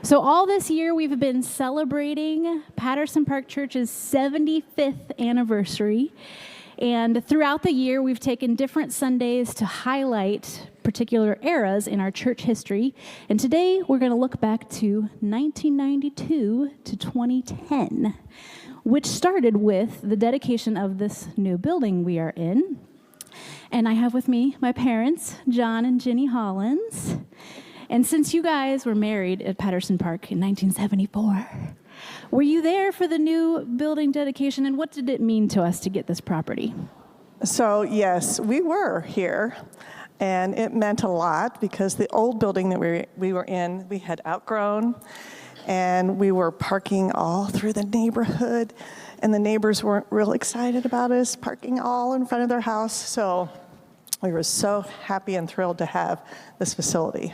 So all this year, we've been celebrating Patterson Park Church's 75th anniversary. And throughout the year, we've taken different Sundays to highlight particular eras in our church history. And today, we're going to look back to 1992 to 2010, which started with the dedication of this new building we are in. And I have with me my parents, John and Jenny Hollins. And since you guys were married at Patterson Park in 1974, were you there for the new building dedication, and what did it mean to us to get this property? So yes, we were here, and it meant a lot because the old building that we were in, we had outgrown, and we were parking all through the neighborhood, and the neighbors weren't real excited about us parking all in front of their house, so we were so happy and thrilled to have this facility.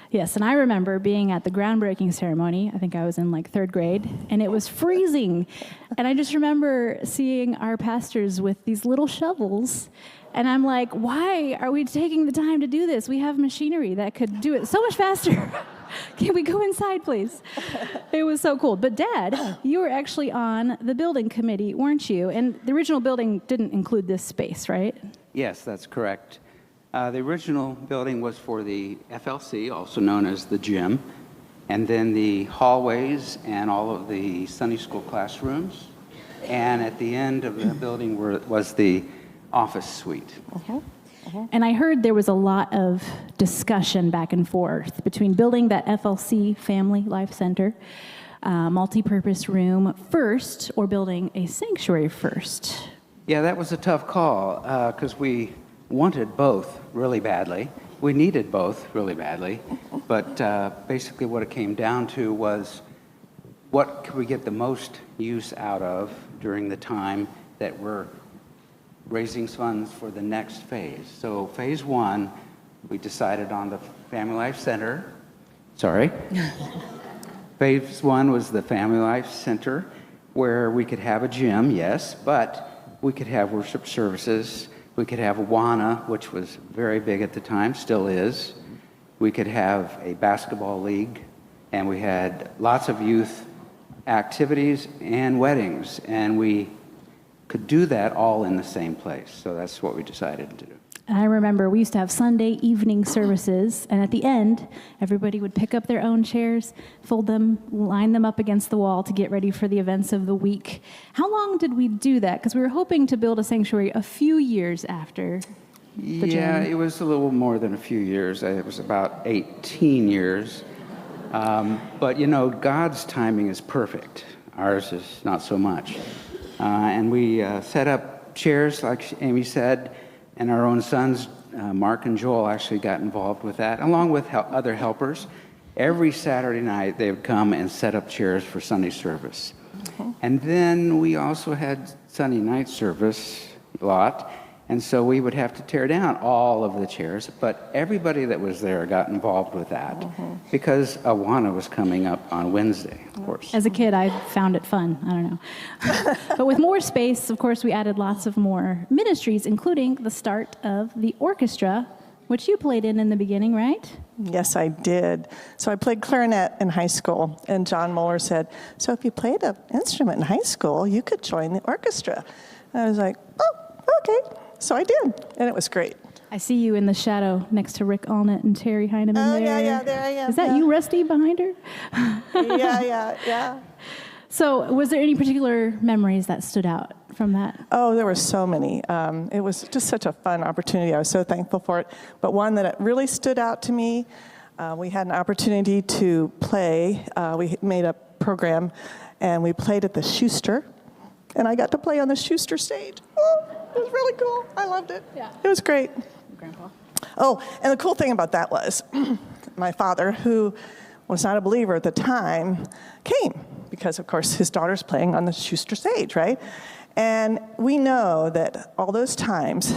Yes, and I remember being at the groundbreaking ceremony. I think I was in like third grade, and it was freezing. And I just remember seeing our pastors with these little shovels, and I'm like, why are we taking the time to do this? We have machinery that could do it so much faster. Can we go inside, please? It was so cool. But Dad, you were actually on the building committee, weren't you? And the original building didn't include this space, right? Yes, that's correct. The original building was for the FLC, also known as the gym, and then the hallways and all of the Sunday school classrooms. And at the end of the building was the office suite. And I heard there was a lot of discussion back and forth between building that FLC, Family Life Center, multi-purpose room first, or building a sanctuary first. Yeah, that was a tough call because we wanted both really badly. We needed both really badly. But basically what it came down to was what could we get the most use out of during the time that we're raising funds for the next phase. So phase one, we decided on the Family Life Center. Sorry. Phase one was the Family Life Center, where we could have a gym, yes, but we could have worship services. We could have Awana, which was very big at the time, still is. We could have a basketball league, and we had lots of youth activities and weddings, and we could do that all in the same place. So that's what we decided to do. I remember we used to have Sunday evening services, and at the end, everybody would pick up their own chairs, fold them, line them up against the wall to get ready for the events of the week. How long did we do that? Because we were hoping to build a sanctuary a few years after the gym. Yeah, it was a little more than a few years. It was about 18 years. But, you know, God's timing is perfect. Ours is not so much. And we set up chairs, like Amy said, and our own sons, Mark and Joel, actually got involved with that, along with other helpers. Every Saturday night, they would come and set up chairs for Sunday service. And then we also had Sunday night service a lot, and so we would have to tear down all of the chairs, but everybody that was there got involved with that because Awana was coming up on Wednesday, of course. As a kid, I found it fun. I don't know. But with more space, of course, we added lots of more ministries, including the start of the orchestra, which you played in the beginning, right? Yes, I did. So I played clarinet in high school, and John Mueller said, so if you played an instrument in high school, you could join the orchestra. And I was like, oh, okay. So I did, and it was great. I see you in the shadow next to Rick Allnut and Terry Heineman there. Yeah, there I am. Is that you, Rusty, behind her? Yeah. So was there any particular memories that stood out from that? Oh, there were so many. It was just such a fun opportunity. I was so thankful for it. But one that really stood out to me, we had an opportunity to play. We made a program, and we played at the Schuster, and I got to play on the Schuster stage. Oh, it was really cool. I loved it. Yeah. It was great. Grandpa. Oh, and the cool thing about that was my father, who was not a believer at the time, came because, of course, his daughter's playing on the Schuster stage, right? And we know that all those times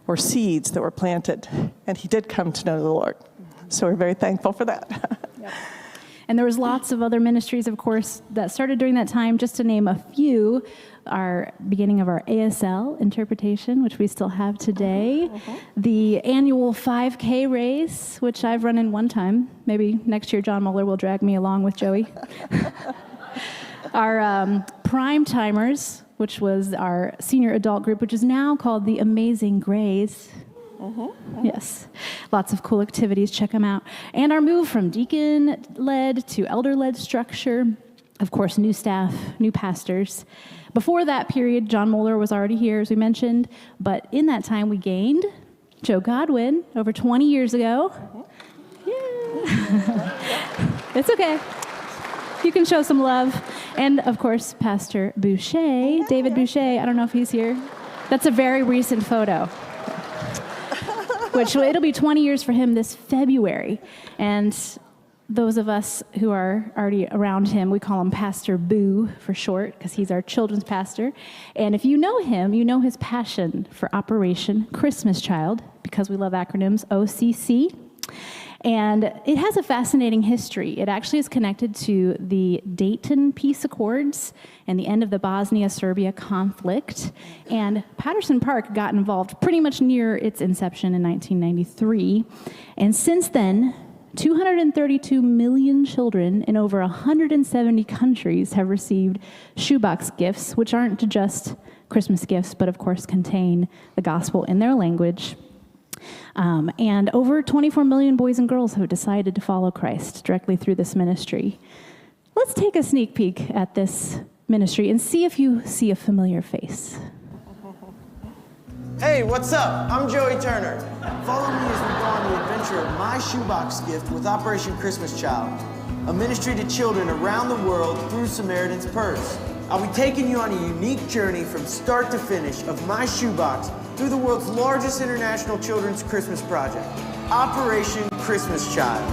were seeds that were planted, and he did come to know the Lord. So we're very thankful for that. Yep. And there was lots of other ministries, of course, that started during that time. Just to name a few, our beginning of our ASL interpretation, which we still have today, the annual 5K race, which I've run in one time. Maybe next year John Muller will drag me along with Joey. Our Prime Timers, which was our senior adult group, which is now called the Amazing Grays. Yes, lots of cool activities. Check them out. And our move from deacon-led to elder-led structure. Of course, new staff, new pastors. Before that period, John Moeller was already here, as we mentioned. But in that time, we gained Joe Godwin over 20 years ago. Yeah. It's okay. You can show some love. And, of course, Pastor Boucher, David Boucher. I don't know if he's here. That's a very recent photo. Which it'll be 20 years for him this February. And those of us who are already around him, we call him Pastor Boo for short, because he's our children's pastor. And if you know him, you know his passion for Operation Christmas Child, because we love acronyms, OCC. And it has a fascinating history. It actually is connected to the Dayton Peace Accords and the end of the Bosnia-Serbia conflict. And Patterson Park got involved pretty much near its inception in 1993. And since then, 232 million children in over 170 countries have received shoebox gifts, which aren't just Christmas gifts, but of course contain the gospel in their language. And over 24 million boys and girls have decided to follow Christ directly through this ministry. Let's take a sneak peek at this ministry and see if you see a familiar face. Hey, what's up? I'm Joey Turner. Follow me as we go on the adventure of My Shoebox Gift with Operation Christmas Child, a ministry to children around the world through Samaritan's Purse. I'll be taking you on a unique journey from start to finish of My Shoebox through the world's largest international children's Christmas project, Operation Christmas Child.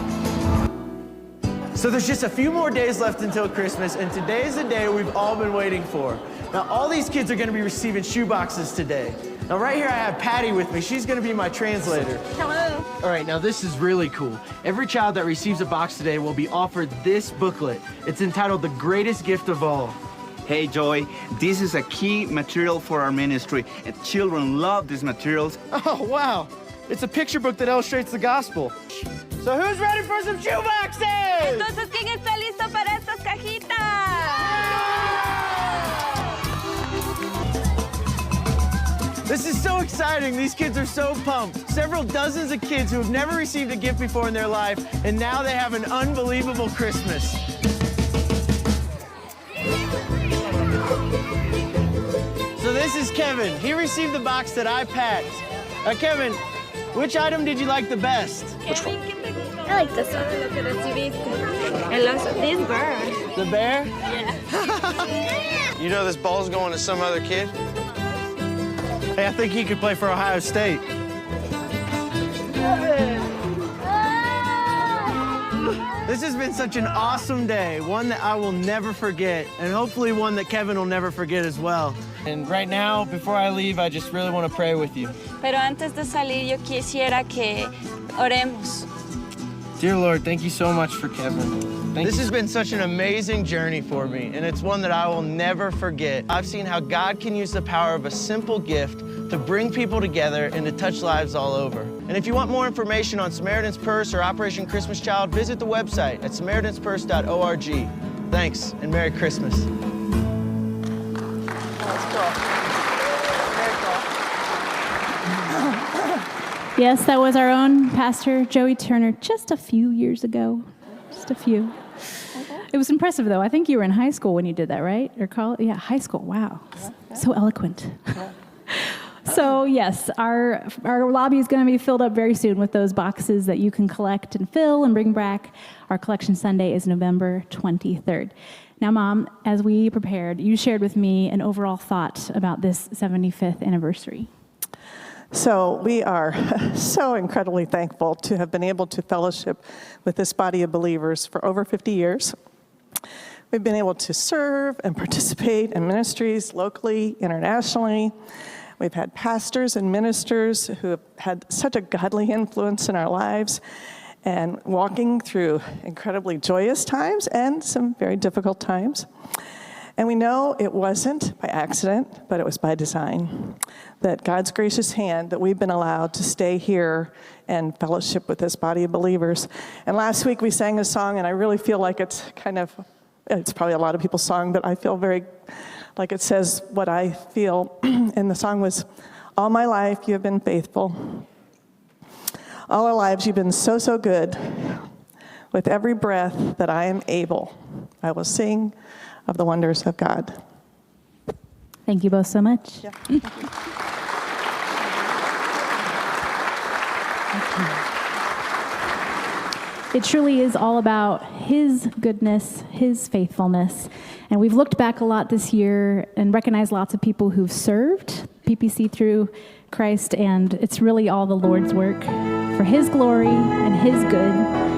So there's just a few more days left until Christmas, and today is the day we've all been waiting for. Now, all these kids are gonna be receiving shoeboxes today. Now, right here I have Patty with me. She's gonna be my translator. Hello. All right, now this is really cool. Every child that receives a box today will be offered this booklet. It's entitled The Greatest Gift of All. Hey Joy, this is a key material for our ministry, and children love these materials. Oh, wow. It's a picture book that illustrates the gospel. So who's ready for some shoeboxes? Entonces, ¿quién está listo para estas cajitas? This is so exciting. These kids are so pumped. Several dozens of kids who have never received a gift before in their life, and now they have an unbelievable Christmas. So this is Kevin. He received the box that I packed. Kevin, which item did you like the best? Kevin, ¿qué te gustó? I like this one. Lo que recibiste. This bear. The bear? Yeah. You know this ball's going to some other kid? Hey, I think he could play for Ohio State. This has been such an awesome day, one that I will never forget, and hopefully one that Kevin will never forget as well. And right now, before I leave, I just really want to pray with you. Pero antes de salir, yo quisiera que oremos. Dear Lord, thank you so much for Kevin. This has been such an amazing journey for me, and it's one that I will never forget. I've seen how God can use the power of a simple gift to bring people together and to touch lives all over. And if you want more information on Samaritan's Purse or Operation Christmas Child, visit the website at samaritanspurse.org. Thanks, and Merry Christmas. Yes, that was our own Pastor Joey Turner just a few years ago. Just a few. It was impressive, though. I think you were in high school when you did that, right? Or college? Yeah, high school. Wow. So eloquent. So, yes, our lobby is going to be filled up very soon with those boxes that you can collect and fill and bring back. Our collection Sunday is November 23rd. Now, Mom, as we prepared, you shared with me an overall thought about this 75th anniversary. So we are so incredibly thankful to have been able to fellowship with this body of believers for over 50 years. We've been able to serve and participate in ministries locally, internationally. We've had pastors and ministers who have had such a godly influence in our lives. and walking through incredibly joyous times and some very difficult times. And we know it wasn't by accident, but it was by design. That God's gracious hand, that we've been allowed to stay here and fellowship with this body of believers. And last week we sang a song, and I really feel like it's probably a lot of people's song, but I feel very like it says what I feel. And the song was, "All my life you have been faithful. All our lives you've been so, so good. With every breath that I am able, I will sing of the wonders of God." Thank you both so much. Yeah. It truly is all about His goodness, His faithfulness. And we've looked back a lot this year and recognized lots of people who've served PPC through Christ, and it's really all the Lord's work for His glory and His good.